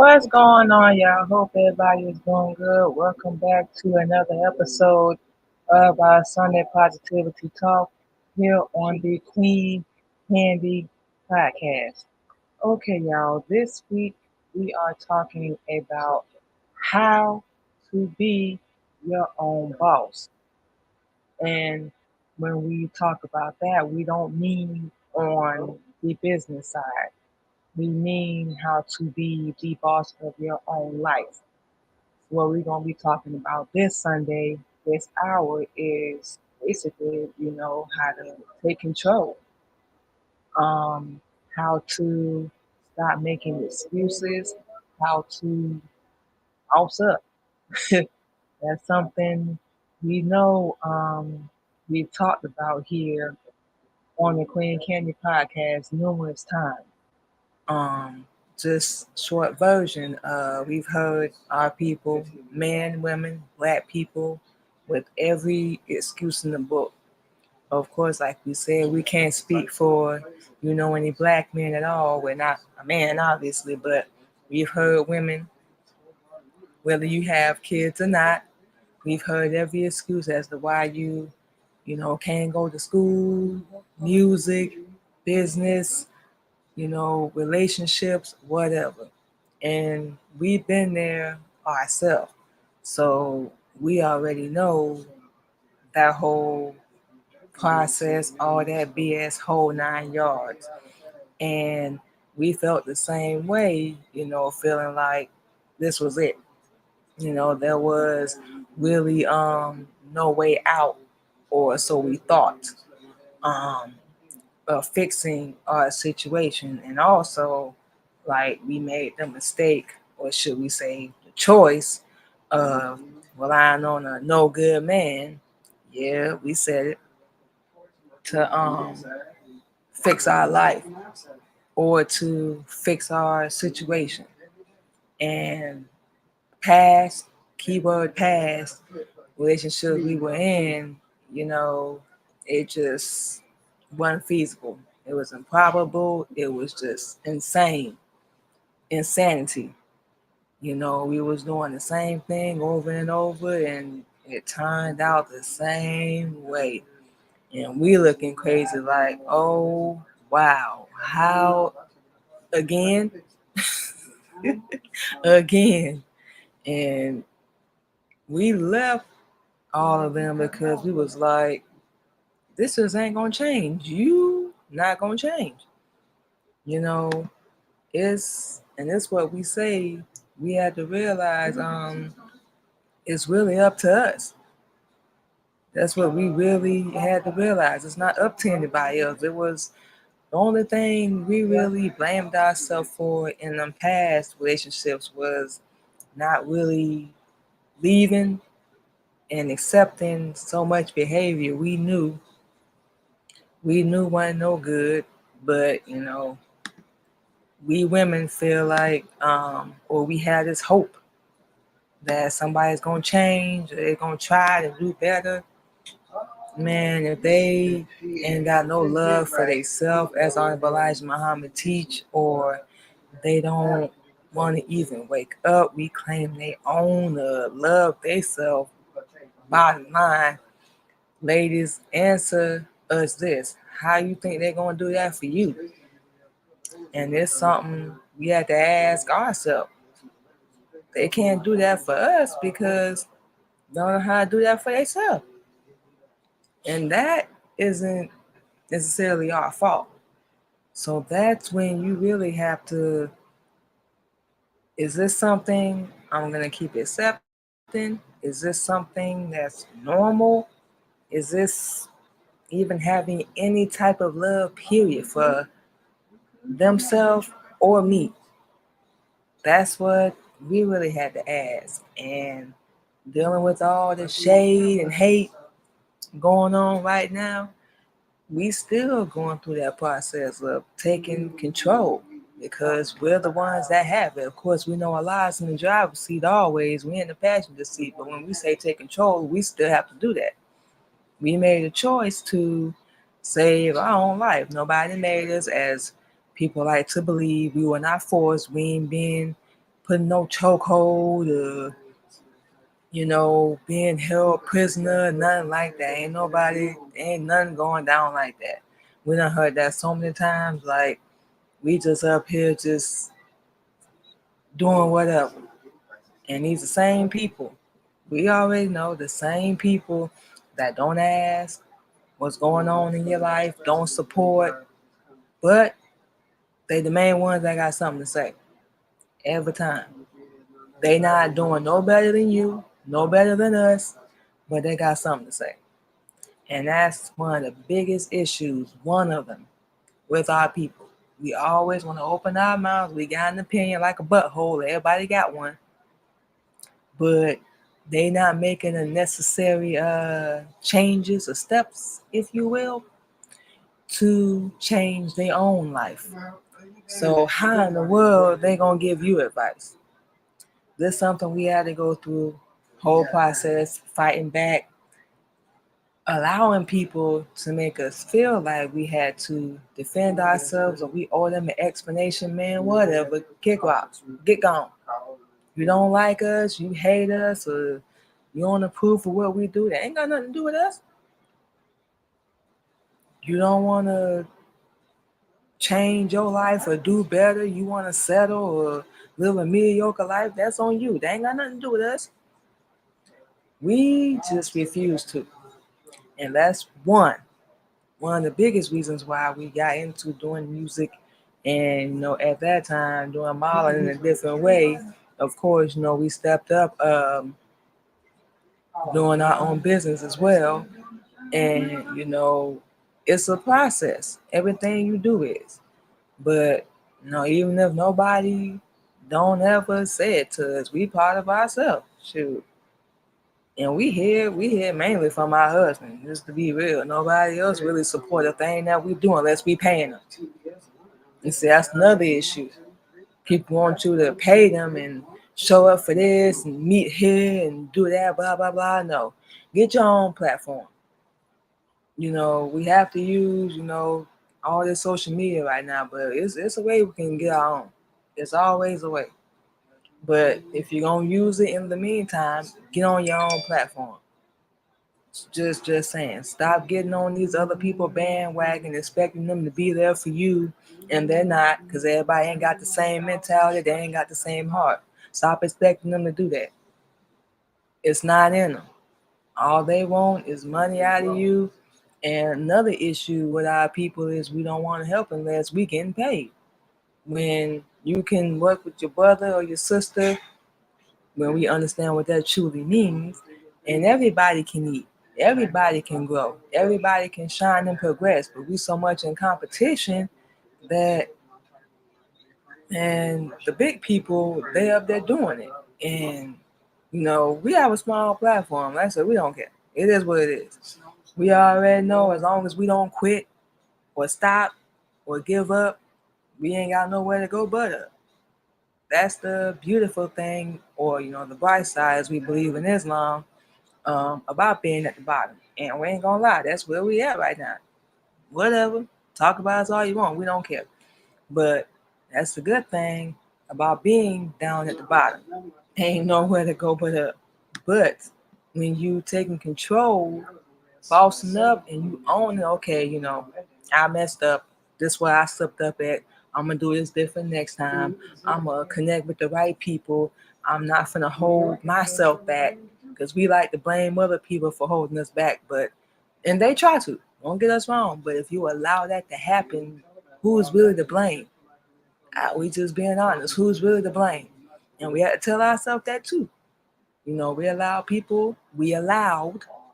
What's going on, y'all? Hope everybody is doing good. Welcome back to another episode of our Sunday Positivity Talk here on the Queen Candy Podcast. Okay, y'all, this week we are talking about how to be your own boss. And when we talk about that, we don't mean on the business side. We mean how to be the boss of your own life. What we're going to be talking about this Sunday, this hour, is basically, how to take control, um, how to stop making excuses, how to house up. That's something we know we've talked about here on the Queen Candy Podcast numerous times. Um, just short version. We've heard our people, men, women, black people, with every excuse in the book. Of course, like we said, we can't speak for any black men at all. We're not a man, obviously, but we've heard women, whether you have kids or not. We've heard every excuse as to why you can't go to school, music, business, relationships, whatever. And we've been there ourselves. So we already know that whole process, all that BS, whole 9 yards. And we felt the same way, feeling like this was it. There was really no way out, or so we thought. Um, fixing our situation. And also, like, we made the mistake, or should we say the choice, of relying on a no good man. Yeah, we said it, to fix our life or to fix our situation. And past, keyword past, relationships we were in, you know, it just wasn't feasible. It was improbable. It was just insane, insanity. We was doing the same thing over and over, and it turned out the same way. And we looking crazy like, oh wow, how again, again, and we left all of them because we was like, this just ain't gonna change. You not gonna change. You know, it's what we say. We had to realize it's really up to us. That's what we really had to realize. It's not up to anybody else. It was the only thing we really blamed ourselves for in them past relationships was not really leaving and accepting so much behavior we knew wasn't no good, but we women feel like or we had this hope that somebody's gonna change, or they're gonna try to do better. Man, if they ain't got no love for themselves, as Honorable Elijah Muhammad teach, or they don't want to even wake up, we claim they own love themselves. Bottom line, ladies, answer us this: how you think they're gonna do that for you? And it's something we had to ask ourselves. They can't do that for us because they don't know how to do that for themselves. And that isn't necessarily our fault. So that's when you really have to, is this something I'm going to keep accepting? Is this something that's normal? Is this even having any type of love, period, for themselves or me? That's what we really had to ask. And dealing with all the shade and hate going on right now, we still going through that process of taking control because we're the ones that have it. Of course, we know our lives in the driver's seat always. We're in the passenger seat. But when we say take control, we still have to do that. We made a choice to save our own life. Nobody made us, as people like to believe. We were not forced. We ain't being putting no chokehold or, being held prisoner, nothing like that. Ain't nothing going down like that. We done heard that so many times, like we just up here just doing whatever. And these the same people. We already know the same people that don't ask what's going on in your life, don't support, but they the main ones that got something to say every time. They not doing no better than you, no better than us, but they got something to say. And that's one of the biggest issues, one of them, with our people. We always want to open our mouths. We got an opinion like a butthole. Everybody got one. But they not making the necessary changes or steps, if you will, to change their own life. So how in the world they gonna give you advice? This is something we had to go through, whole process, fighting back, allowing people to make us feel like we had to defend ourselves or we owe them an explanation, man, whatever, kick rocks, get gone. You don't like us, you hate us, or you don't approve of what we do, that ain't got nothing to do with us. You don't want to change your life or do better, you want to settle or live a mediocre life, that's on you. That ain't got nothing to do with us. We just refuse to. And that's one of the biggest reasons why we got into doing music and, at that time doing modeling in a different way. Of course, we stepped up doing our own business as well. And, it's a process. Everything you do is. But, even if nobody don't ever say it to us, we part of ourselves. Shoot. And we hear mainly from our husband, just to be real. Nobody else really support a thing that we do unless we paying them. And see, that's another issue. People want you to pay them and show up for this and meet here and do that, blah, blah, blah. No. Get your own platform. We have to use, all this social media right now, but it's a way we can get our own. It's always a way. But if you're gonna use it in the meantime, get on your own platform. Just saying, stop getting on these other people bandwagon, expecting them to be there for you, and they're not, because everybody ain't got the same mentality, they ain't got the same heart. Stop expecting them to do that. It's not in them. All they want is money out of you. And another issue with our people is we don't want to help unless we getting paid. When you can work with your brother or your sister, when we understand what that truly means, and everybody can eat, everybody can grow, everybody can shine and progress, but we so much in competition that, and the big people, they up there doing it. And we have a small platform. Like I said, we don't care. It is what it is. We already know as long as we don't quit or stop or give up, we ain't got nowhere to go but up. That's the beautiful thing, or the bright side, as we believe in Islam, about being at the bottom. And we ain't gonna lie, that's where we at right now. Whatever, talk about us all you want, we don't care. But that's the good thing about being down at the bottom. Ain't nowhere to go but up. But when you taking control, bossing up, and you own it, okay, I messed up. This is where I slipped up at. I'm gonna do this different next time. I'm gonna connect with the right people. I'm not gonna hold myself back, because we like to blame other people for holding us back, and they try to. Don't get us wrong, but if you allow that to happen, who's really to blame? We just being honest. Who's really to blame? And we had to tell ourselves that too. We allowed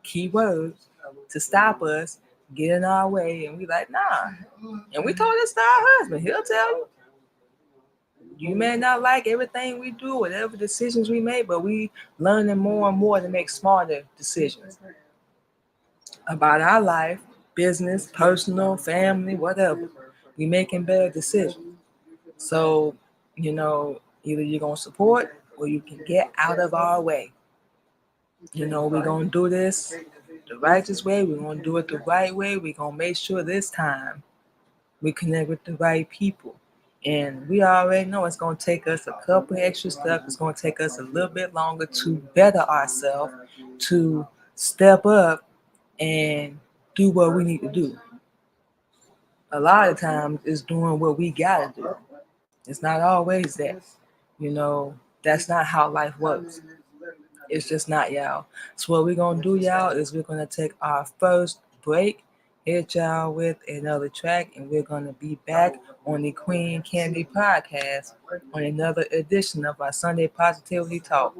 keywords to stop us, get in our way, and we like, nah. And we told this to our husband. He'll tell you. You may not like everything we do, whatever decisions we make, but we learning more and more to make smarter decisions about our life, business, personal, family, whatever. We making better decisions. So, either you're gonna support or you can get out of our way. We're gonna do this the righteous way, we're gonna do it the right way, we're gonna make sure this time we connect with the right people. And we already know it's going to take us a couple extra steps. It's going to take us a little bit longer to better ourselves, to step up and do what we need to do. A lot of times it's doing what we got to do. It's not always that. That's not how life works. It's just not, y'all. So what we're going to do, y'all, is we're going to take our first break, hit y'all with another track, and we're going to be back on the Queen Candy Podcast on another edition of our Sunday Positivity Talk.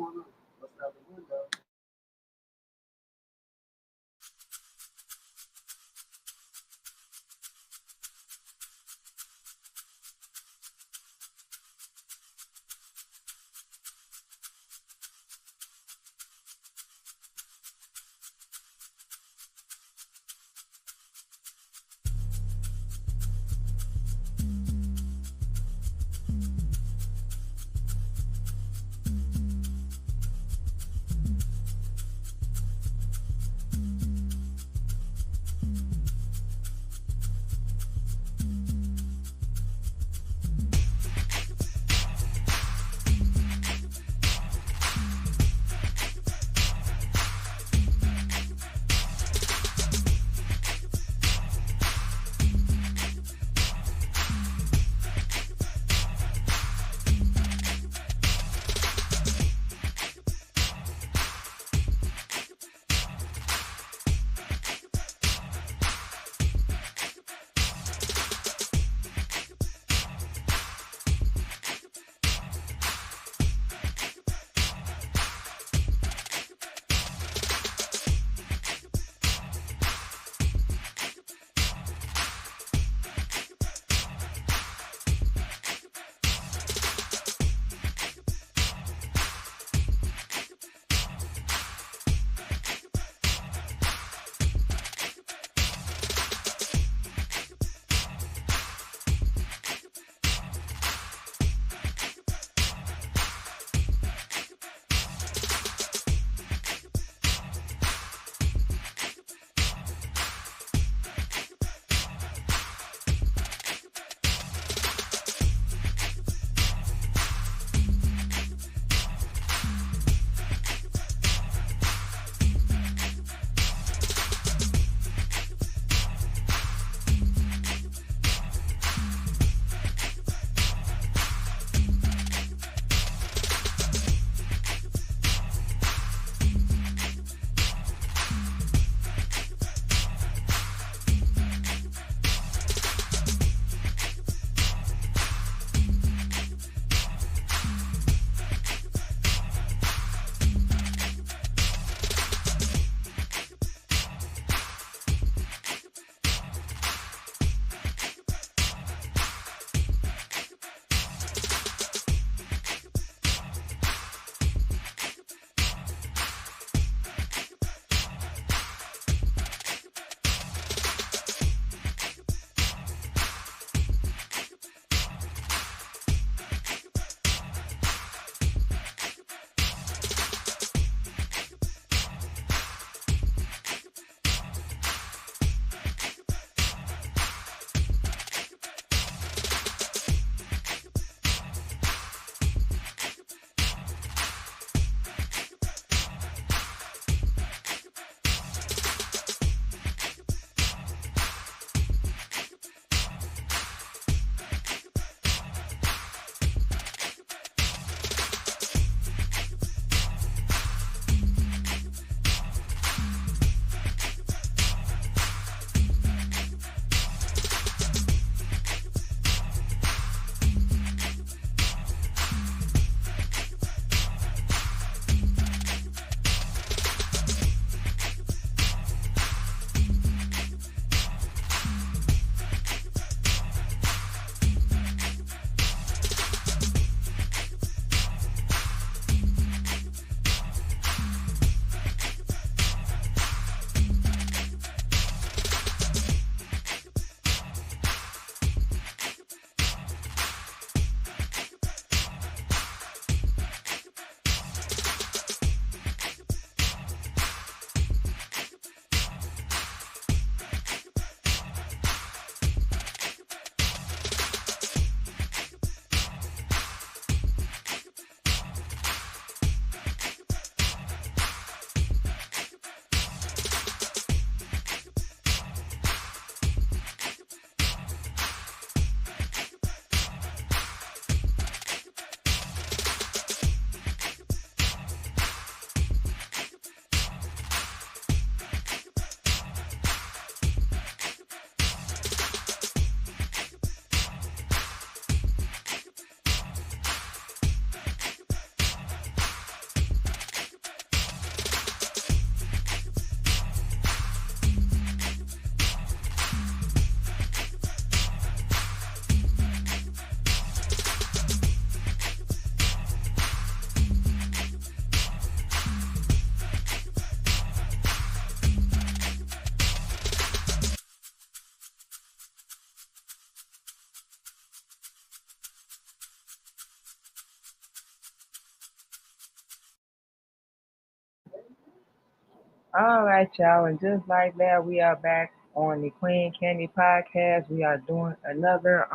All right, y'all, and just like that, we are back on the Queen Candy Podcast. We are doing another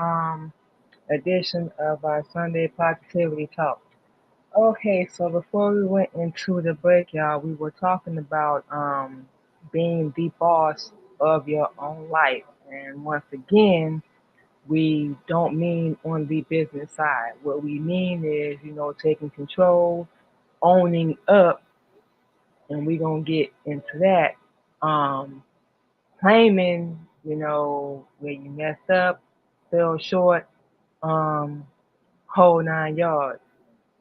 edition of our Sunday Positivity Talk. Okay, so before we went into the break, y'all, we were talking about being the boss of your own life. And once again, we don't mean on the business side. What we mean is, taking control, owning up, and we're gonna get into that. Um, Claiming, where you messed up, fell short, um, whole 9 yards.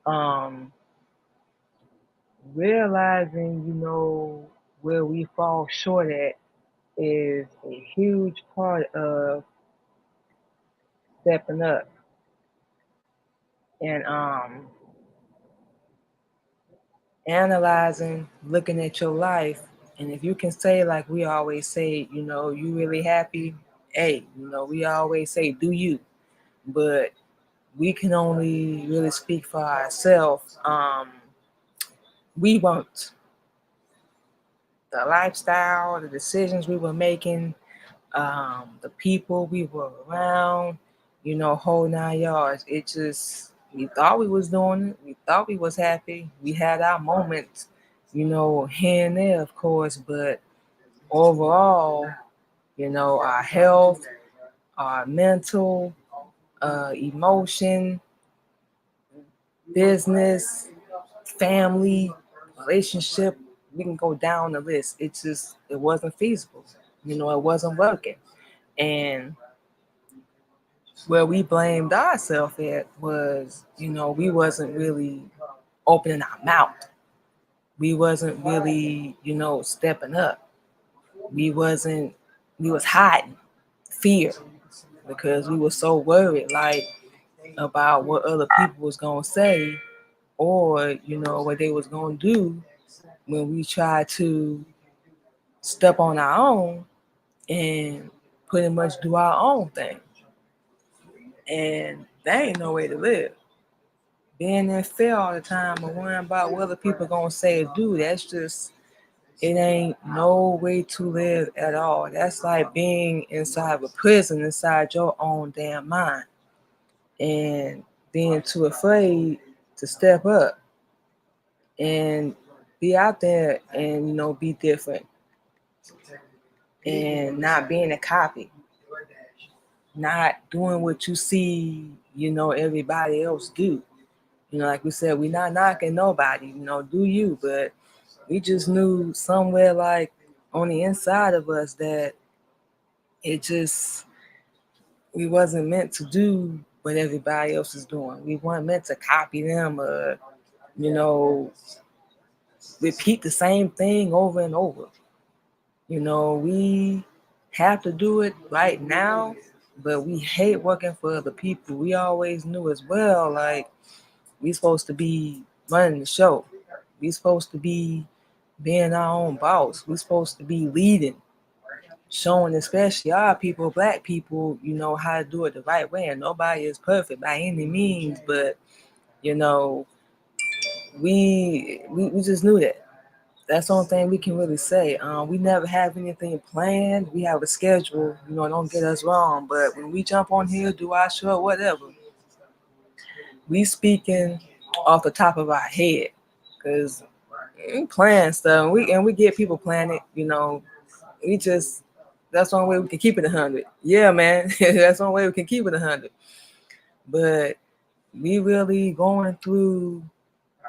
Um, Realizing, where we fall short at is a huge part of stepping up and analyzing, looking at your life. And if you can say, like we always say, you really happy, hey, we always say, do you? But we can only really speak for ourselves. We want the lifestyle, the decisions we were making, the people we were around, whole 9 yards. It just, we thought we was doing it. We thought we was happy. We had our moments, here and there, of course, but overall, our health, our mental, emotion, business, family, relationship, we can go down the list. It wasn't feasible. It wasn't working. And where we blamed ourselves at was, we wasn't really opening our mouth. We wasn't really, stepping up. We wasn't, we was hiding fear because we were so worried, like, about what other people was gonna say or, what they was gonna do when we tried to step on our own and pretty much do our own thing. And that ain't no way to live. Being in fear all the time or worrying about what other people gonna say or do, that's just, it ain't no way to live at all. That's like being inside of a prison inside your own damn mind and being too afraid to step up and be out there and be different and not being a copy, not doing what you see, everybody else do. Like we said, we're not knocking nobody, do you, but we just knew somewhere like on the inside of us that it just, we wasn't meant to do what everybody else is doing. We weren't meant to copy them or, you know, repeat the same thing over and over. We have to do it right now, but we hate working for other people. We always knew as well, like, we supposed to be running the show. We supposed to be being our own boss. We supposed to be leading, showing especially our people, black people, how to do it the right way. And nobody is perfect by any means, but you know, we just knew that. That's the only thing we can really say. We never have anything planned. We have a schedule, don't get us wrong. But when we jump on here, do our show, whatever, we speaking off the top of our head. Cause we plan stuff and we get people planning, we just, that's the only way we can keep it 100. Yeah, man. That's the only way we can keep it 100. But we really going through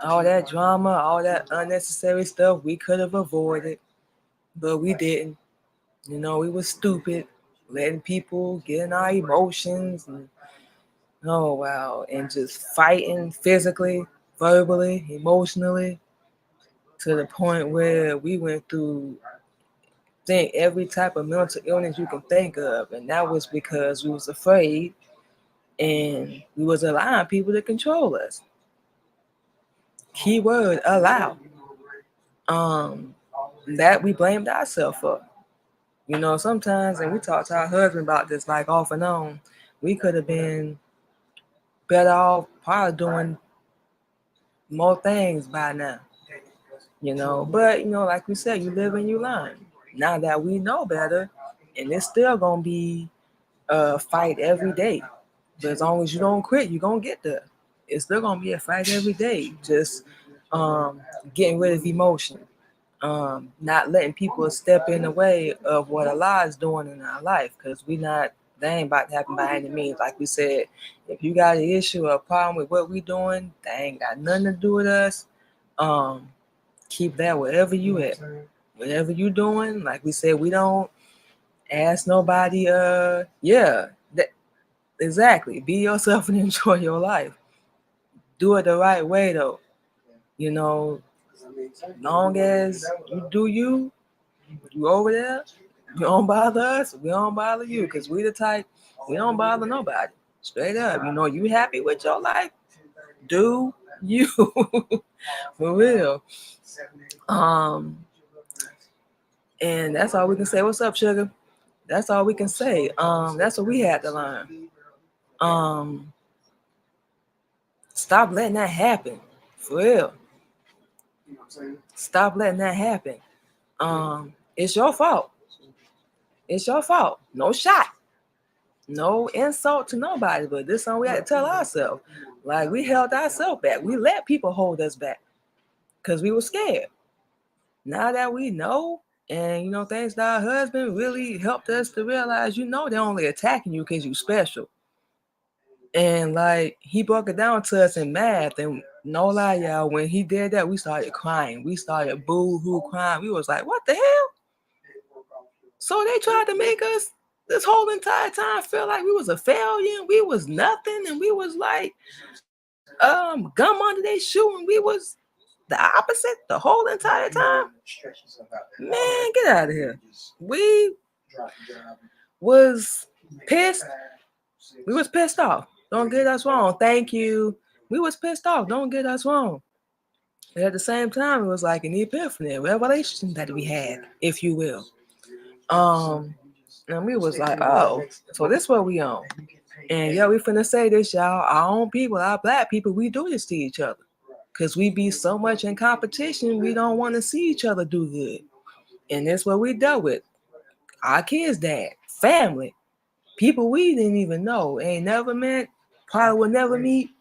all that drama, all that unnecessary stuff we could have avoided, but we didn't. We were stupid, letting people get in our emotions and, oh wow, and just fighting physically, verbally, emotionally, to the point where we went through think every type of mental illness you can think of, and that was because we was afraid and we was allowing people to control us. Keyword allow. Um, that we blamed ourselves for. Sometimes, and we talked to our husband about this, like off and on. We could have been better off probably doing more things by now. But like we said, you live and you learn. Now that we know better, and it's still gonna be a fight every day. But as long as you don't quit, you're gonna get there. It's still gonna be a fight every day. Just getting rid of emotion, not letting people step in the way of what Allah is doing in our life, because they ain't about to happen by any means. Like we said, if you got an issue or a problem with what we doing, that ain't got nothing to do with us. Um, Keep that wherever you at. Whatever you doing, like we said, we don't ask nobody. Exactly. Be yourself and enjoy your life. Do it the right way though. You know, long as you do you, you over there. You don't bother us. We don't bother you, because we the type, we don't bother nobody. Straight up. You happy with your life? Do you. For real. Um, and that's all we can say. What's up, sugar? That's all we can say. That's what we had to learn. Stop letting that happen. For real. Stop letting that happen. It's your fault. It's your fault. No shot. No insult to nobody, but this something we had to tell ourselves. Like, we held ourselves back. We let people hold us back because we were scared. Now that we know, and thanks to our husband really helped us to realize, they're only attacking you because you special. And like, he broke it down to us in math, and no lie, y'all, when he did that, we started crying. We started boo-hoo crying. We was like, what the hell? So they tried to make us this whole entire time feel like we was a failure and we was nothing, and we was like gum under their shoe, and we was the opposite the whole entire time. Man, get out of here. We was pissed. We was pissed off. Don't get us wrong. Thank you. We was pissed off. Don't get us wrong. And at the same time, it was like an epiphany, a revelation that we had, if you will. And we was like, oh, so this what we on. And we finna say this, y'all. Our own people, our black people, we do this to each other. Because we be so much in competition, we don't want to see each other do good. And that's what we dealt with. Our kids' dad, family, people we didn't even know, ain't never met, probably will never meet,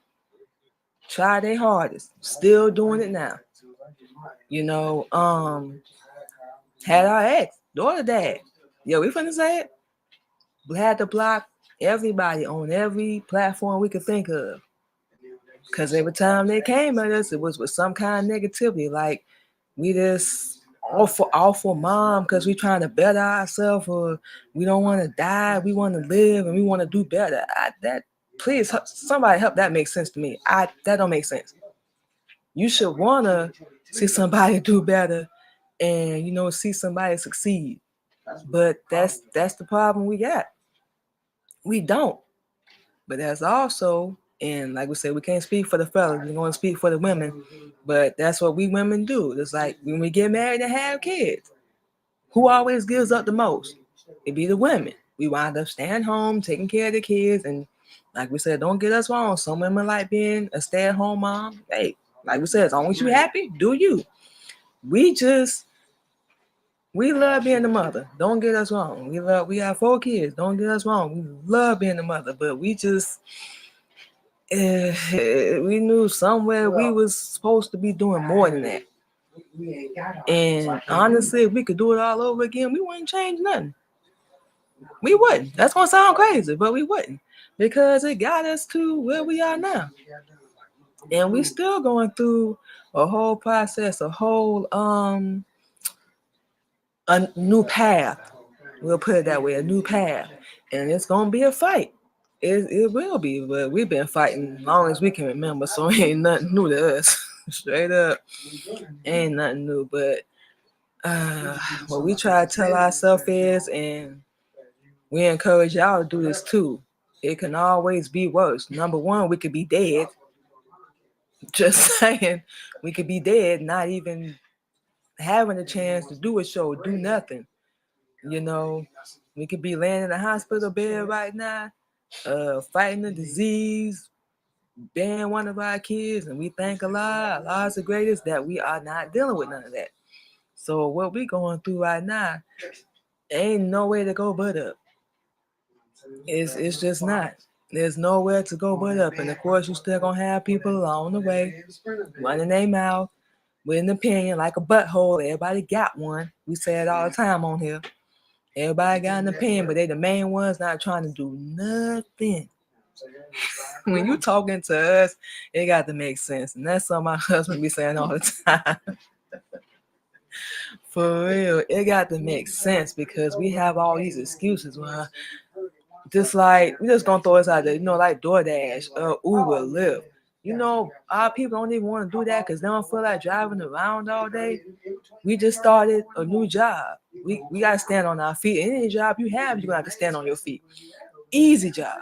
try their hardest, still doing it now. Had our ex, daughter dad. We finna say it. We had to block everybody on every platform we could think of. Because every time they came at us, it was with some kind of negativity. Like, we just awful mom because we trying to better ourselves, or we don't want to die, we want to live, and we want to do better. Please, somebody help that make sense to me. That don't make sense. You should want to see somebody do better and see somebody succeed. But that's the problem we got. We don't. But that's also, and like we said, we can't speak for the fellas, we're going to speak for the women. But that's what we women do. It's like when we get married and have kids, who always gives up the most? It be the women. We wind up staying home, taking care of the kids. And like we said, don't get us wrong. Some women like being a stay-at-home mom. Hey, like we said, as long as you happy, do you. We love being the mother. Don't get us wrong. We have 4 kids. Don't get us wrong. We love being the mother, but we knew somewhere we was supposed to be doing more than that. And honestly, if we could do it all over again, we wouldn't change nothing. We wouldn't. That's gonna sound crazy, but we wouldn't, because it got us to where we are now. And we still going through a whole process, a whole a new path. We'll put it that way, a new path. And it's gonna be a fight. It will be, but we've been fighting as long as we can remember, so ain't nothing new to us. Straight up. Ain't nothing new. But what we try to tell ourselves is, and we encourage y'all to do this too, it can always be worse. Number one, we could be dead. Just saying, we could be dead, not even having a chance to do a show, do nothing. We could be laying in a hospital bed right now, fighting a disease, bearing one of our kids, and we thank Allah. Allah's the greatest, that we are not dealing with none of that. So what we going through right now, ain't no way to go but up. It's just not. There's nowhere to go but up. And of course, you still gonna have people along the way running their mouth with an opinion like a butthole. Everybody got one. We say it all the time on here. Everybody got an opinion, but they the main ones not trying to do nothing. When you talking to us, it got to make sense. And that's something my husband be saying all the time. For real, it got to make sense, because we have all these excuses. Well, just like, we just gonna throw us out there, like DoorDash, Uber, Lyft. Our people don't even want to do that because they don't feel like driving around all day. We just started a new job. We gotta stand on our feet. Any job you have, you're gonna have to stand on your feet. Easy job.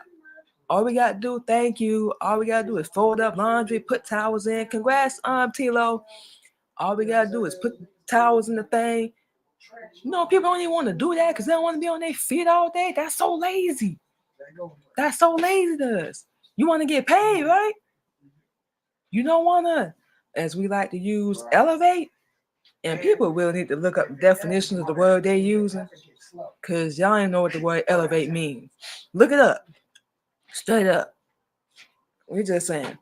All we gotta do, thank you. All we gotta do is fold up laundry, put towels in. Congrats, Tilo. All we gotta do is put towels in the thing. People don't even want to do that because they don't want to be on their feet all day. That's so lazy. That's so lazy to us. You want to get paid, right? You don't want to, as we like to use, elevate. And people will need to look up definitions of the word they're using, because y'all ain't know what the word elevate means. Look it up. Straight up. We're just saying.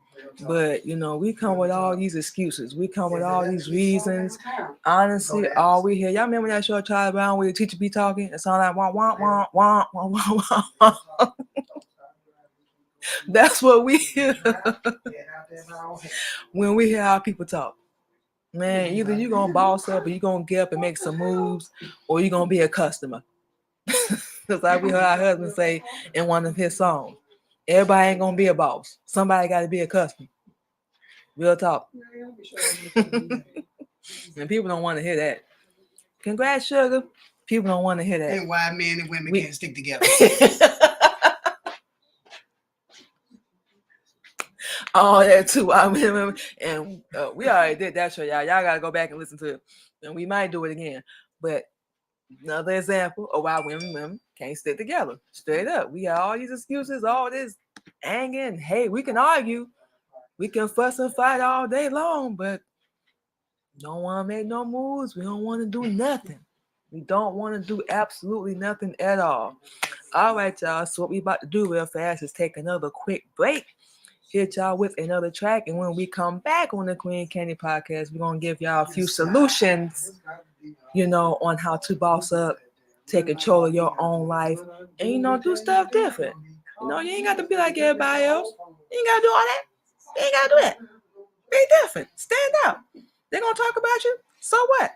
But, we come with all these excuses. We come with all these reasons. Honestly, all we hear. Y'all remember that show, Charlie Brown, where the teacher be talking? It sound like wah, wah, wah, wah, wah, wah, wah. That's what we hear when we hear our people talk. Man, either you're going to boss up, or you're going to get up and make some moves, or you're going to be a customer. Because like we heard our husband say in one of his songs, everybody ain't going to be a boss. Somebody got to be a customer. Real talk. And people don't want to hear that. Congrats, sugar. People don't want to hear that. And why men and women can't stick together. Oh, that too. And we already did that show, y'all. Y'all got to go back and listen to it. And we might do it again. But another example of why women can't stick together. Straight up. We got all these excuses, all this anger, and hey, we can argue. We can fuss and fight all day long, but don't want to make no moves. We don't want to do nothing. We don't want to do absolutely nothing at all. All right, y'all. So what we about to do real fast is take another quick break. Hit y'all with another track. And when we come back on the Queen Candy Podcast, we're going to give y'all a few solutions, on how to boss up, take control of your own life, and, do stuff different. You ain't got to be like everybody else. You ain't got to do all that. You ain't got to do that. Be different. Stand out. They're going to talk about you. So what?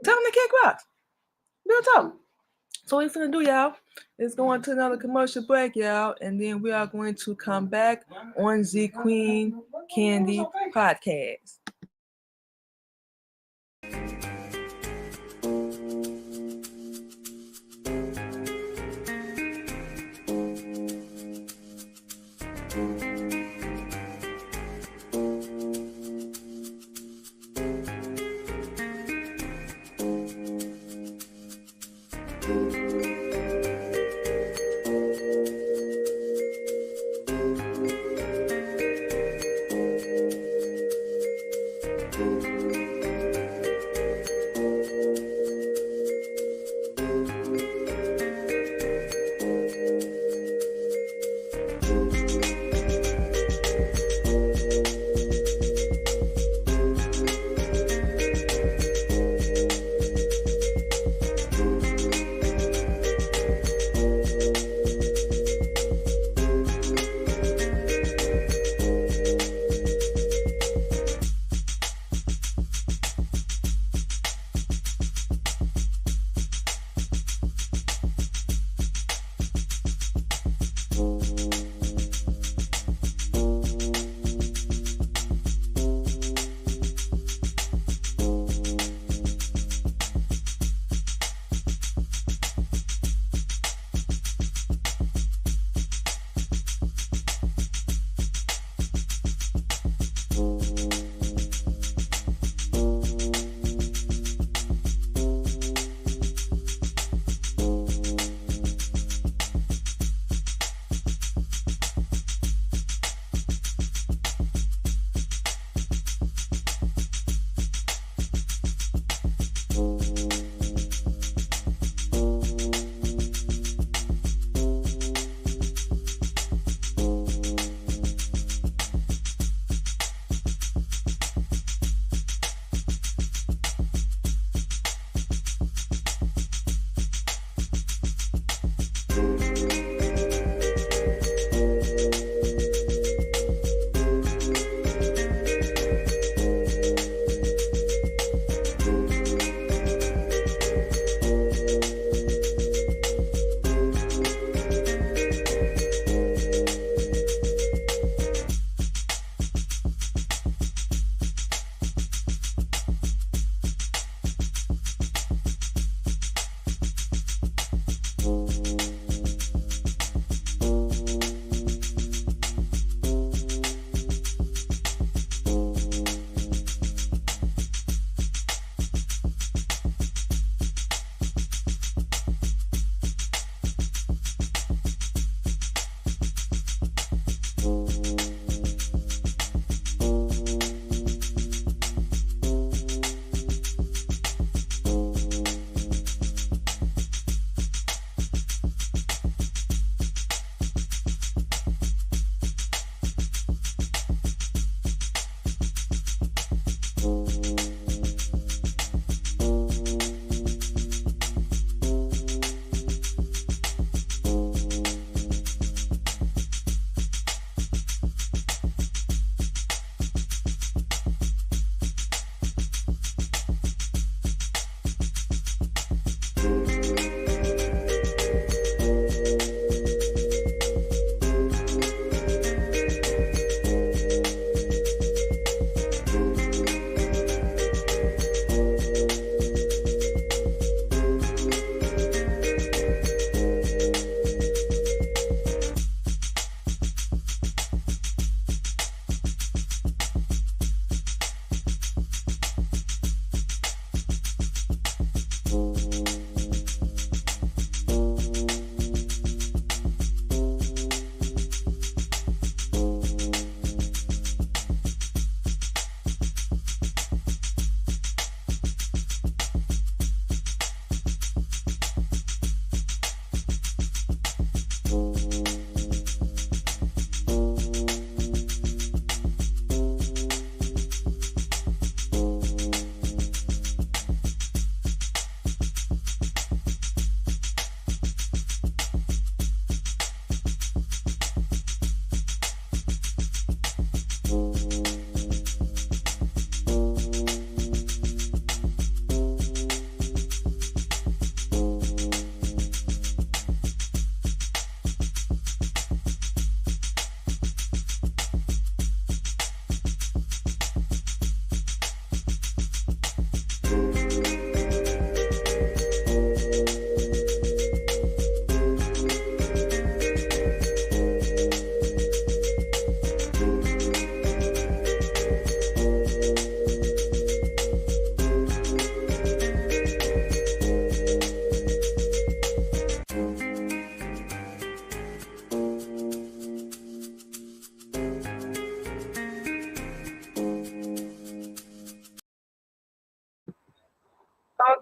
Tell them to kick rocks. Real talk. So what we're going to do, y'all, is going to another commercial break, y'all, and then we are going to come back on the Queen Candy Podcast.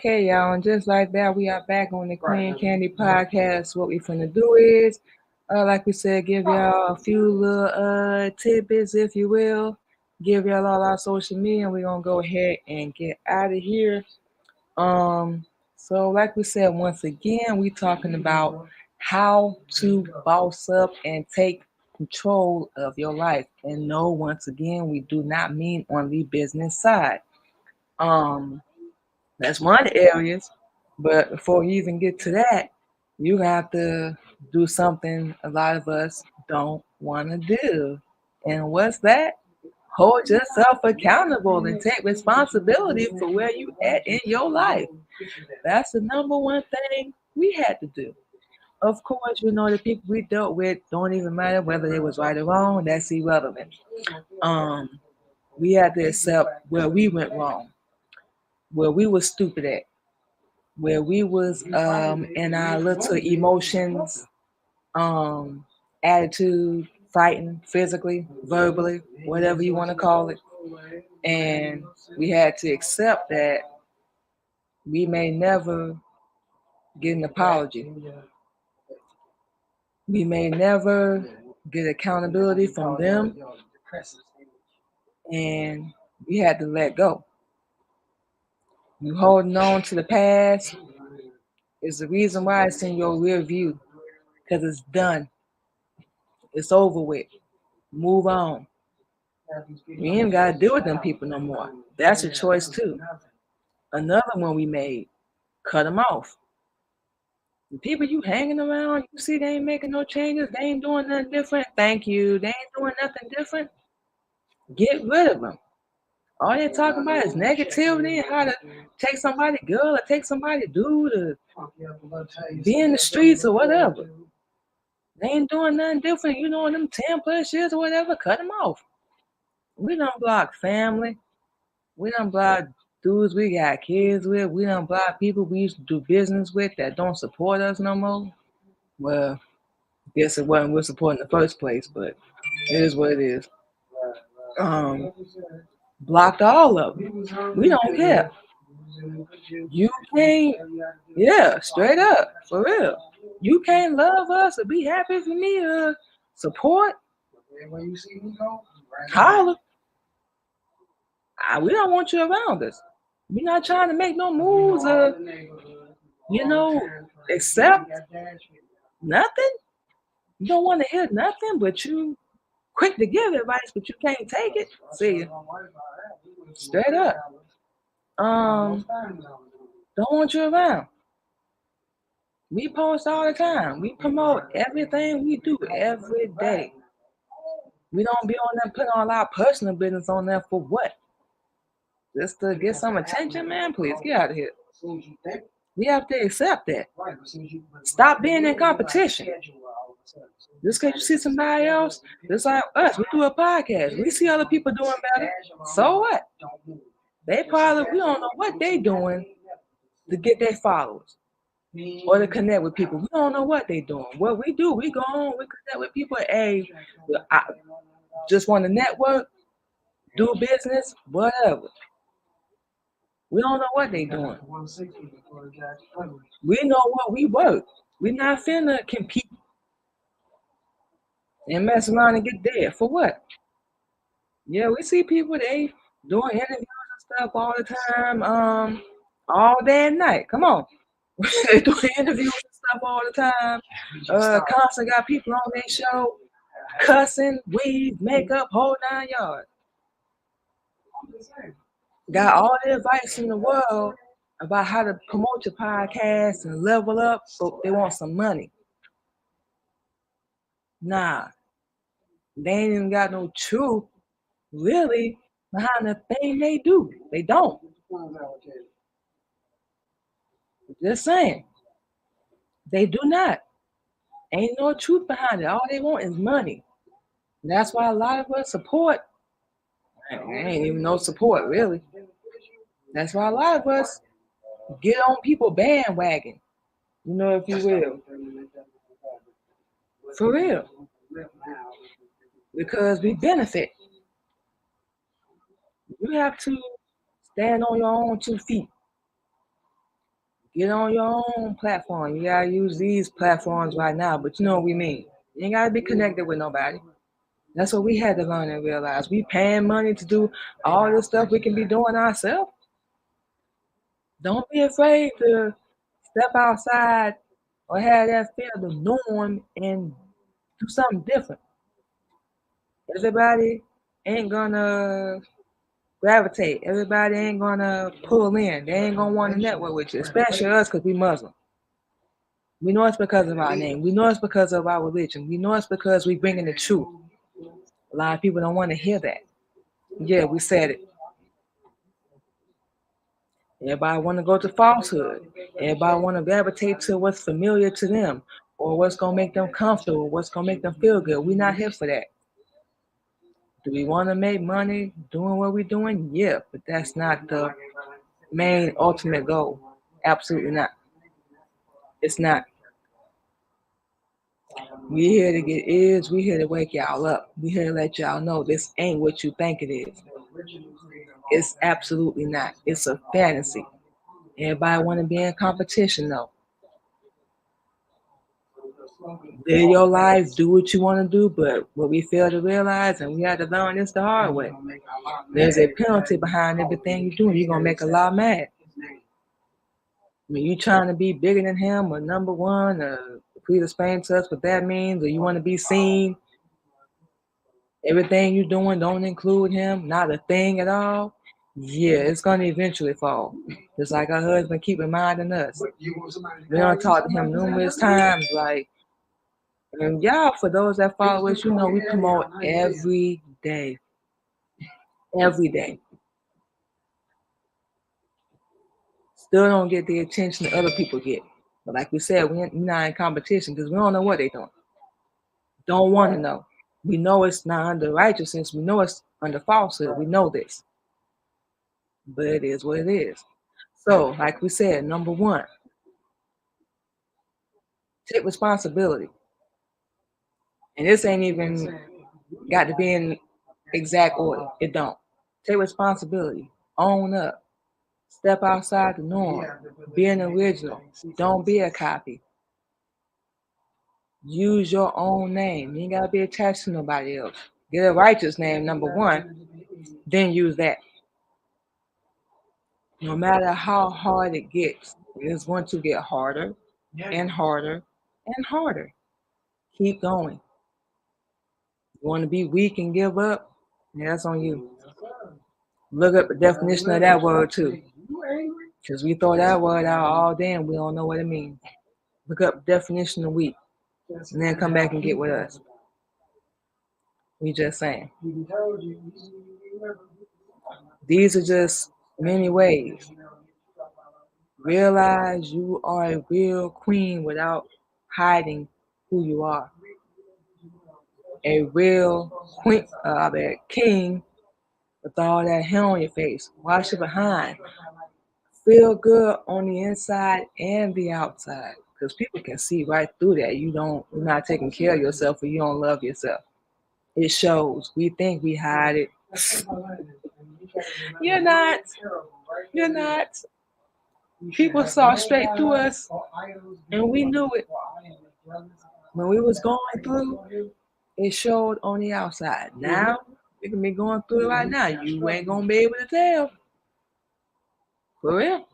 Okay, y'all, and just like that, we are back on the Queen Candy Podcast. What we finna do is, like we said, give y'all a few little tidbits, if you will. Give y'all all our social media, and we're gonna go ahead and get out of here. So like we said, once again, we talking about how to boss up and take control of your life. And no, once again, we do not mean on the business side. Um, that's one of the areas. But before you even get to that, you have to do something a lot of us don't want to do. And what's that? Hold yourself accountable and take responsibility for where you at in your life. That's the number one thing we had to do. Of course, the people we dealt with don't even matter whether they was right or wrong. That's irrelevant. Um, we had to accept where we went wrong, where we was stupid at, where we was in our little emotions, um, attitude, fighting physically, verbally, whatever you want to call it. And we had to accept that we may never get an apology. We may never get accountability from them, and we had to let go. You holding on to the past is the reason why it's in your rear view, because it's done. It's over with. Move on. We ain't got to deal with them people no more. That's a choice too. Another one we made, cut them off. The people you hanging around, you see they ain't making no changes, they ain't doing nothing different. Thank you. They ain't doing nothing different. Get rid of them. All they're talking about is negativity and how to take somebody girl or take somebody dude or be in the streets or whatever. They ain't doing nothing different. Them 10 plus years or whatever, cut them off. We don't block family. We don't block dudes we got kids with. We don't block people we used to do business with that don't support us no more. Well, I guess it wasn't we're supporting in the first place, but it is what it is. Blocked all of them. We don't care. You can't, yeah, straight up, for real. You can't love us or be happy for me or support. Holler. We don't want you around us. We're not trying to make no moves or, accept nothing. You don't want to hear nothing, but you quick to give advice, but you can't take it. See, straight up. Don't want you around. We post all the time. We promote everything we do every day. We don't be on there putting all our personal business on there for what? Just to get some attention, man? Please get out of here. We have to accept that. Stop being in competition. Just because you see somebody else, just like us, we do a podcast. We see other people doing better. So what? We don't know what they doing to get their followers or to connect with people. We don't know what they doing. What we do, we go on, we connect with people. Hey, I just want to network, do business, whatever. We don't know what they doing. We know what we work. We're not finna compete and mess around and get dead. For what? Yeah, we see people, they doing interviews and stuff all the time, all day and night. Come on. They doing interviews and stuff all the time. Constantly got people on their show, cussing, weave, makeup, whole 9 yards. Got all the advice in the world about how to promote your podcast and level up, but they want some money. Nah, they ain't even got no truth really behind the thing they do. They don't. Just saying. They do not. Ain't no truth behind it. All they want is money. And that's why a lot of us support. Ain't even no support, really. That's why a lot of us get on people bandwagon. If you will. For real. Because we benefit. You have to stand on your own 2 feet. Get on your own platform. You gotta use these platforms right now, but you know what we mean. You ain't gotta be connected with nobody. That's what we had to learn and realize. We paying money to do all this stuff we can be doing ourselves. Don't be afraid to step outside or have that feel the norm and do something different. Everybody ain't gonna gravitate. Everybody ain't gonna pull in. They ain't gonna want to network with you, especially us because we Muslim. We know it's because of our name. We know it's because of our religion. We know it's because we bringing the truth. A lot of people don't want to hear that. Yeah, we said it. Everybody want to go to falsehood. Everybody want to gravitate to what's familiar to them or what's going to make them comfortable, what's going to make them feel good. We're not here for that. Do we want to make money doing what we're doing? Yeah, but that's not the main ultimate goal. Absolutely not. It's not. We here to get ears. We here to wake y'all up. We here to let y'all know this ain't what you think it is. It's absolutely not. It's a fantasy. Everybody want to be in competition though. Live your life, do what you want to do, but what we fail to realize, and we had to learn this the hard way, there's a penalty behind everything you're doing. You're going to make a lot mad. When you trying to be bigger than him or number one, or please explain to us what that means, or you want to be seen, everything you're doing don't include him, not a thing at all, yeah, it's going to eventually fall. Just like our husband keep reminding us. We don't talk to him numerous times, like, and y'all, for those that follow us, you know we promote every day. Every day. Still don't get the attention that other people get. But like we said, we're not in competition because we don't know what they're doing. Don't want to know. We know it's not under righteousness. We know it's under falsehood. We know this. But it is what it is. So, like we said, number one, take responsibility. And this ain't even got to be in exact order. It don't. Take responsibility. Own up. Step outside the norm. Be an original. Don't be a copy. Use your own name. You ain't gotta be attached to nobody else. Get a righteous name, number one, then use that. No matter how hard it gets, it's going to get harder and harder and harder. Keep going. You want to be weak and give up? Yeah, that's on you. Look up the definition of that word too. Because we throw that word out all day and we don't know what it means. Look up the definition of weak and then come back and get with us. We just saying. These are just many ways. Realize you are a real queen without hiding who you are. A real queen, king with all that hair on your face. Wash it behind. Feel good on the inside and the outside. Because people can see right through that. You're not taking care of yourself or you don't love yourself. It shows. We think we hide it. You're not. You're not. People saw straight through us and we knew it. When we was going through, it showed on the outside. Now, we can be going through it right now. You ain't gonna be able to tell. For real.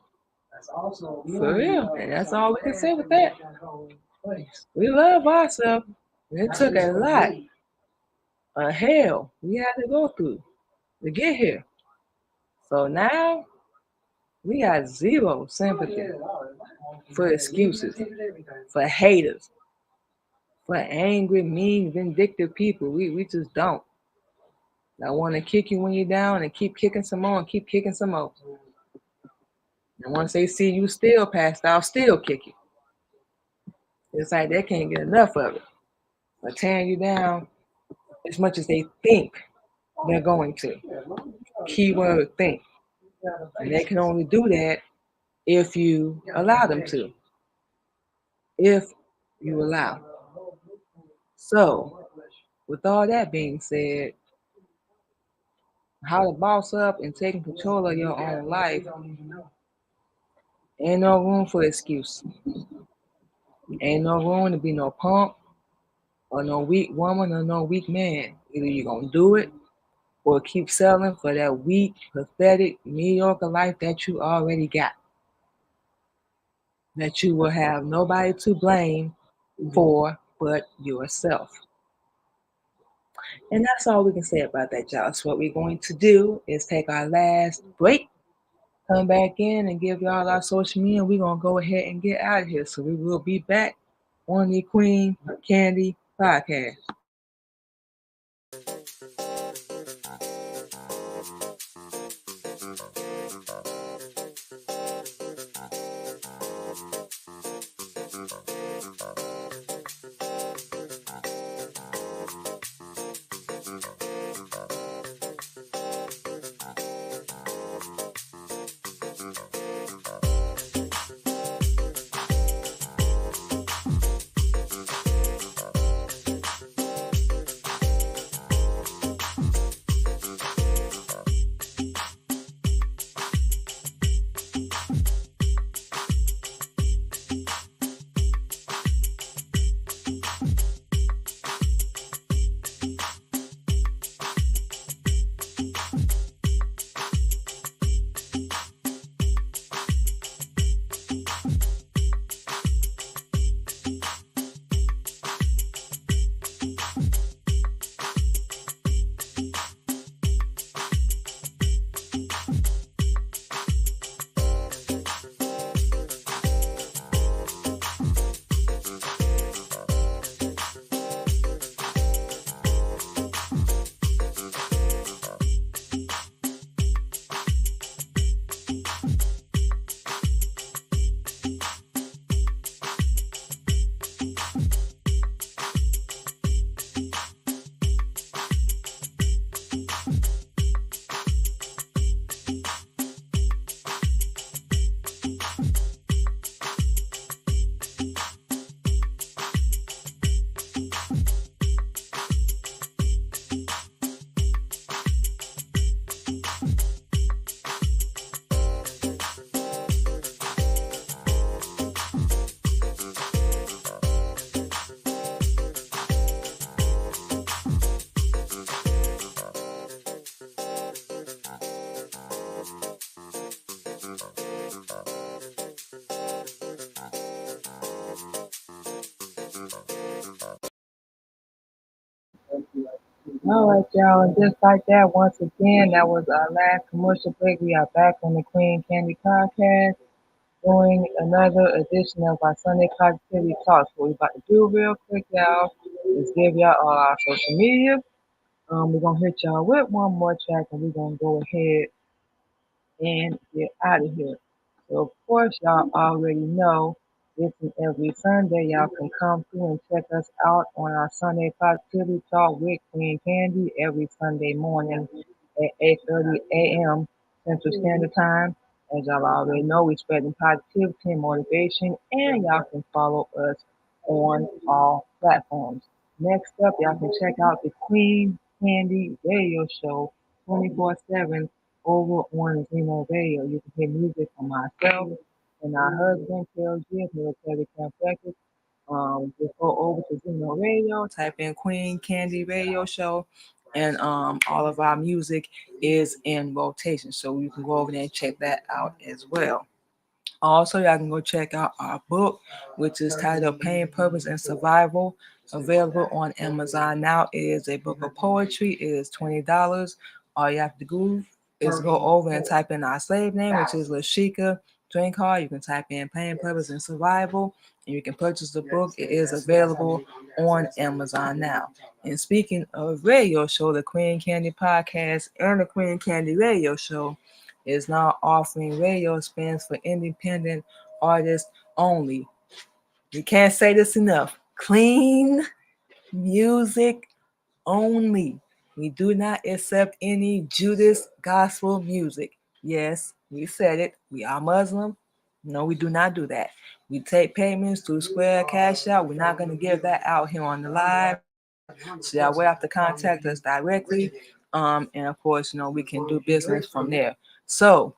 For real. And that's all we can say with that. We love ourselves. It took a lot of hell we had to go through to get here. So now we got zero sympathy for excuses, for haters, for angry, mean, vindictive people. We just don't. I want to kick you when you're down and keep kicking some more and keep kicking some more. And once they see you still passed out, still kick you. It's like they can't get enough of it. But tearing you down as much as they think they're going to. Keyword think. And they can only do that if you allow them to. If you allow. So, with all that being said, how to boss up and taking control of your own life Ain't no room for excuse. Ain't no room to be no punk or no weak woman or no weak man. Either you're gonna do it or keep selling for that weak, pathetic, mediocre life that you already got. That you will have nobody to blame for but yourself. And that's all we can say about that, y'all. So what we're going to do is take our last break, come back in and give y'all our social media. We're gonna go ahead and get out of here. So we will be back on the Queen Candy Podcast. All right, y'all, and just like that, once again, that was our last commercial break. We are back on the Queen Candy Podcast, doing another edition of our Sunday Positivity Talk. So what we're about to do real quick, y'all, is give y'all all our social media. We're gonna hit y'all with one more track, and we're gonna go ahead and get out of here. So of course y'all already know this and every Sunday y'all can come through and check us out on our Sunday Positivity Talk with Queen Candy every Sunday morning at 8:30 a.m. Central Standard Time. As y'all already know, we're spreading positivity and motivation, and y'all can follow us on all platforms. Next up, y'all can check out the Queen Candy Radio Show 24/7 over on Zeno Radio. You can hear music from myself and our husband, Carol G, Military Camp Records. Just go over to Zeno Radio, type in Queen Candy Radio Show, and all of our music is in rotation. So you can go over there and check that out as well. Also, y'all can go check out our book, which is titled Pain, Purpose, and Survival, available on Amazon now. It is a book of poetry. It is $20. All you have to do is go over and type in our slave name, which is Lashika Drinkard. You can type in Pain, Purpose, and Survival, and you can purchase the book. It is available on Amazon now. And speaking of radio show, the Queen Candy Podcast and the Queen Candy Radio Show is now offering radio spins for independent artists only. We can't say this enough. Clean music only. We do not accept any Judas gospel music. Yes, we said it. We are Muslim. No, we do not do that. We take payments through Square Cash Out. We're not going to give that out here on the live. So y'all will have to contact us directly. And of course, we can do business from there. So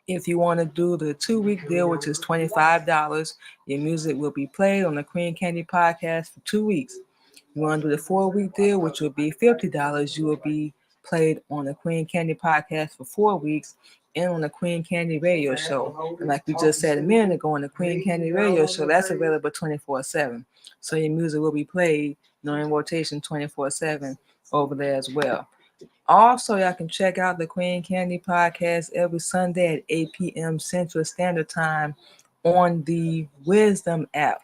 If you want to do the 2 week deal, which is $25, your music will be played on the Queen Candy podcast for 2 weeks. You want to do the 4 week deal, which will be $50, you will be played on the Queen Candy podcast for 4 weeks and on the Queen Candy radio show. And like we just said a minute ago, on the Queen Candy radio show, that's available 24/7. So your music will be played, in rotation 24/7 over there as well. Also, y'all can check out the Queen Candy podcast every Sunday at 8 p.m. Central Standard Time on the Wisdom app.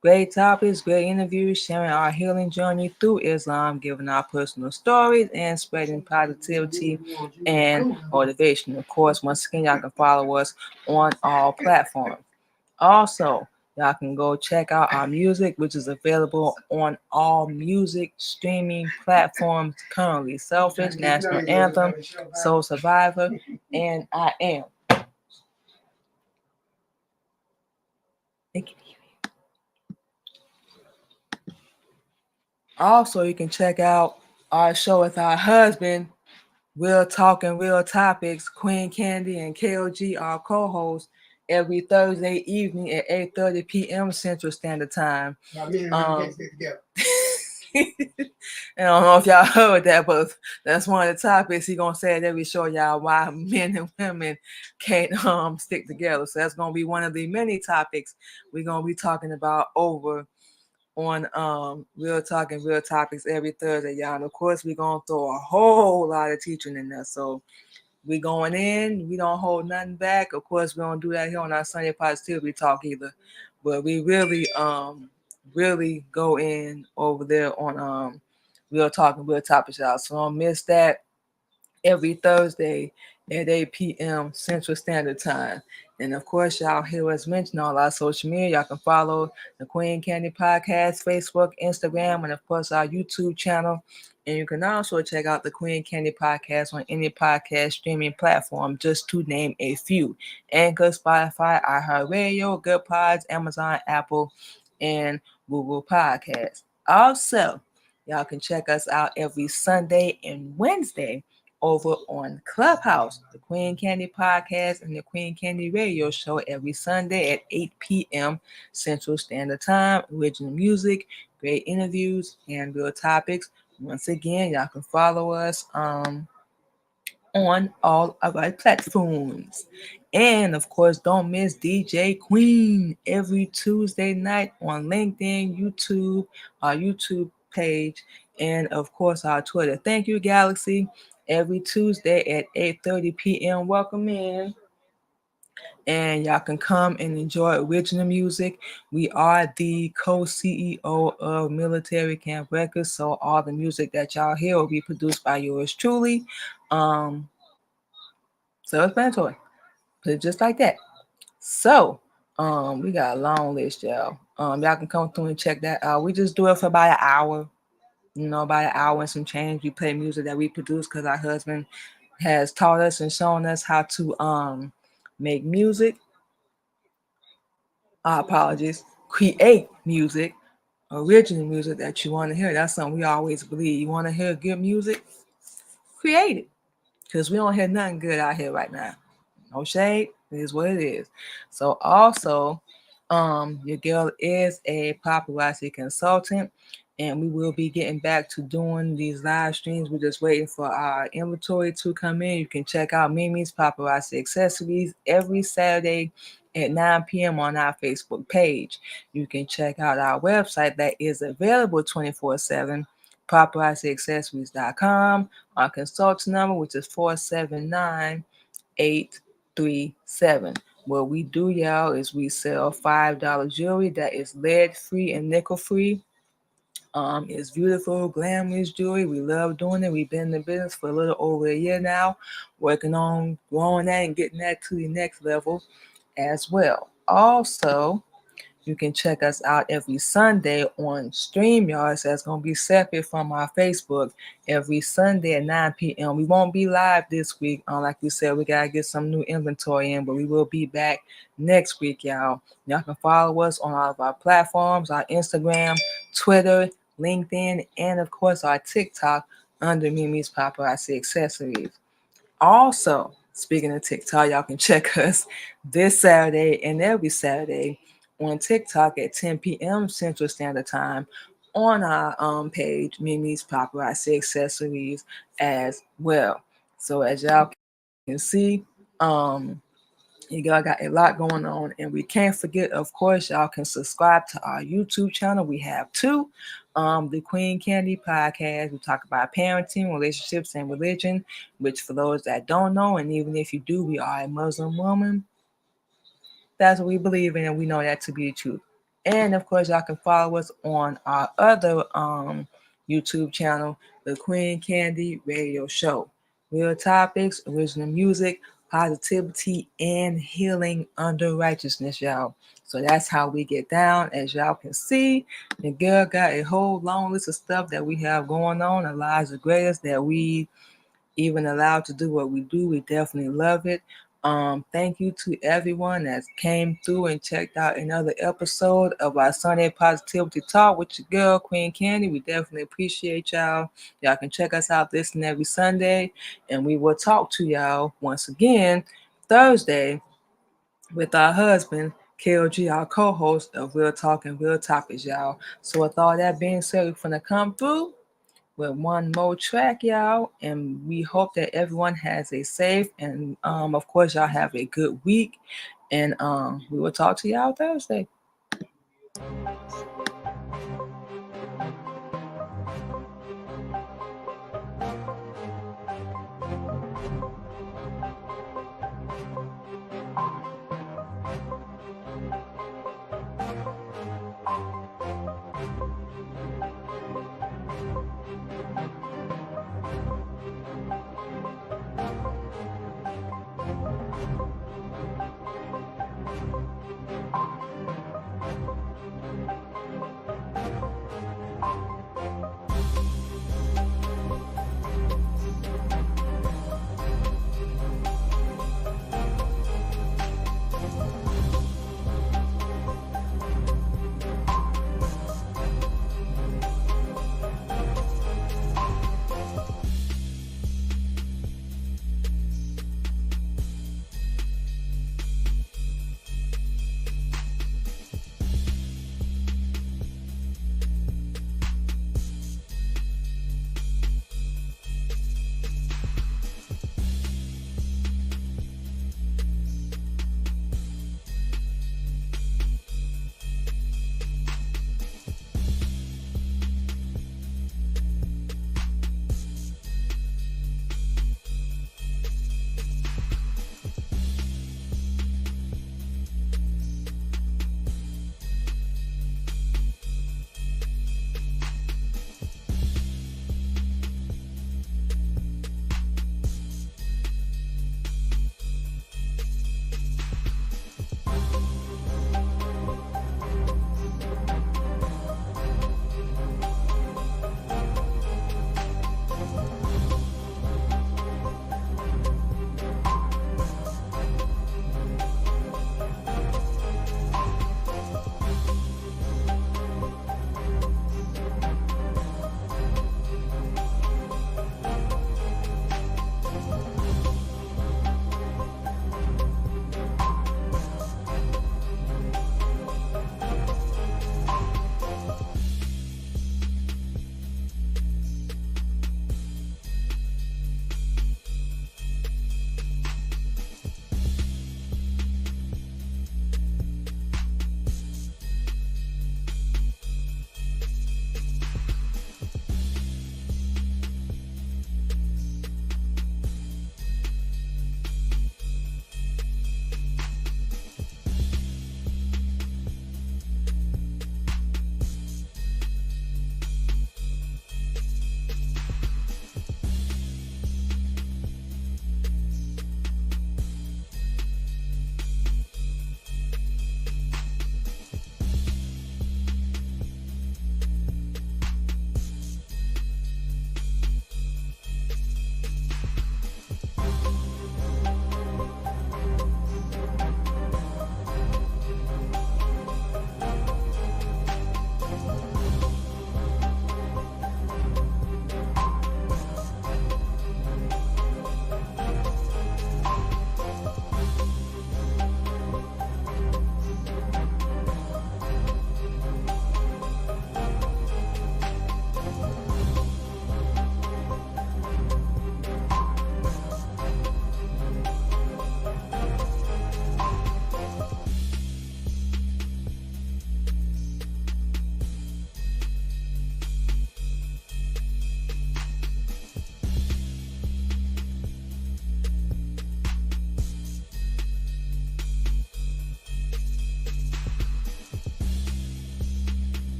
Great topics, great interviews, sharing our healing journey through Islam, giving our personal stories, and spreading positivity and motivation. Of course, once again, y'all can follow us on all platforms. Also, y'all can go check out our music, which is available on all music streaming platforms currently. Selfish, National Anthem, Soul Survivor, and I Am. Also, you can check out our show with our husband, Real Talking Real Topics, Queen Candy and KOG, our co-hosts, every Thursday evening at 8:30 p.m. Central Standard Time. I don't know if y'all heard that, but that's one of the topics he gonna say at every show, y'all, why men and women can't stick together. So that's gonna be one of the many topics we're gonna be talking about over on Real Talking Real Topics every Thursday, y'all. And of course, we're gonna throw a whole lot of teaching in there. So we going in, we don't hold nothing back. Of course, we don't do that here on our Sunday Positivity Talk either. But we really go in over there on Real Talking Real Topics, y'all. So don't miss that every Thursday at 8 p.m. Central Standard Time. And of course, y'all hear us mention all our social media. Y'all can follow the Queen Candy Podcast, Facebook, Instagram, and of course our YouTube channel. And you can also check out the Queen Candy Podcast on any podcast streaming platform, just to name a few: Anchor, Spotify, iHeartRadio, Good Pods, Amazon, Apple, and Google Podcasts. Also, y'all can check us out every Sunday and Wednesday over on Clubhouse, the Queen Candy Podcast and the Queen Candy Radio Show every Sunday at 8 p.m. Central Standard Time. Original music, great interviews, and real topics. Once again, y'all can follow us on all of our platforms. And of course, don't miss DJ Queen every Tuesday night on LinkedIn, YouTube, our YouTube page, and of course our Twitter. Thank you, Galaxy. Every Tuesday at 8:30 p.m. Welcome in. And y'all can come and enjoy original music. We are the co-CEO of Military Camp Records, so all the music that y'all hear will be produced by yours truly. Self-explanatory. Put it just like that. So, we got a long list, y'all. Y'all can come through and check that out. We just do it for about an hour, about an hour and some change. We play music that we produce because our husband has taught us and shown us how to make music. Apologies. Create music, original music that you want to hear. That's something we always believe. You want to hear good music? Create it. Because we don't hear nothing good out here right now. No shade. It is what it is. So also, your girl is a paparazzi consultant, and we will be getting back to doing these live streams. We're just waiting for our inventory to come in. You can check out Mimi's Paparazzi Accessories every Saturday at 9 p.m. on our Facebook page. You can check out our website that is available 24/7, paparazziaccessories.com. Our consultant number, which is 479-837. What we do, y'all, is we sell $5 jewelry that is lead free and nickel free. It's beautiful, glamorous jewelry. We love doing it. We've been in the business for a little over a year now, working on growing that and getting that to the next level as well. Also, you can check us out every Sunday on StreamYard. So that's going to be separate from our Facebook every Sunday at 9 p.m. We won't be live this week. Like we said, we got to get some new inventory in, but we will be back next week, y'all. Y'all can follow us on all of our platforms, our Instagram, Twitter, LinkedIn, and of course our TikTok under Mimi's Paparazzi Accessories. Also, Speaking of TikTok, y'all can check us this Saturday and every Saturday on TikTok at 10 p.m. Central Standard Time on our page, Mimi's Paparazzi Accessories, as well. So as y'all can see, you all got a lot going on, and we can't forget, of course, y'all can subscribe to our YouTube channel. We have two, the Queen Candy Podcast. We talk about parenting, relationships, and religion, which for those that don't know, and even if you do, we are a Muslim woman. That's what we believe in, and we know that to be the truth. And of course, y'all can follow us on our other YouTube channel, the Queen Candy Radio Show. Real topics, original music, positivity, and healing under righteousness, y'all. So that's how we get down. As y'all can see, the girl got a whole long list of stuff that we have going on. The lives of greatest that we even allowed to do what we do. We definitely love it. Thank you to everyone that came through and checked out another episode of our Sunday Positivity Talk with your girl, Queen Candy. We definitely appreciate y'all. Y'all can check us out this and every Sunday, and we will talk to y'all once again Thursday with our husband, KLG, our co-host of Real Talk and Real Topics, y'all. So with all that being said, we're gonna come through with one more track, y'all. And we hope that everyone has a safe and, of course, y'all have a good week. And we will talk to y'all Thursday.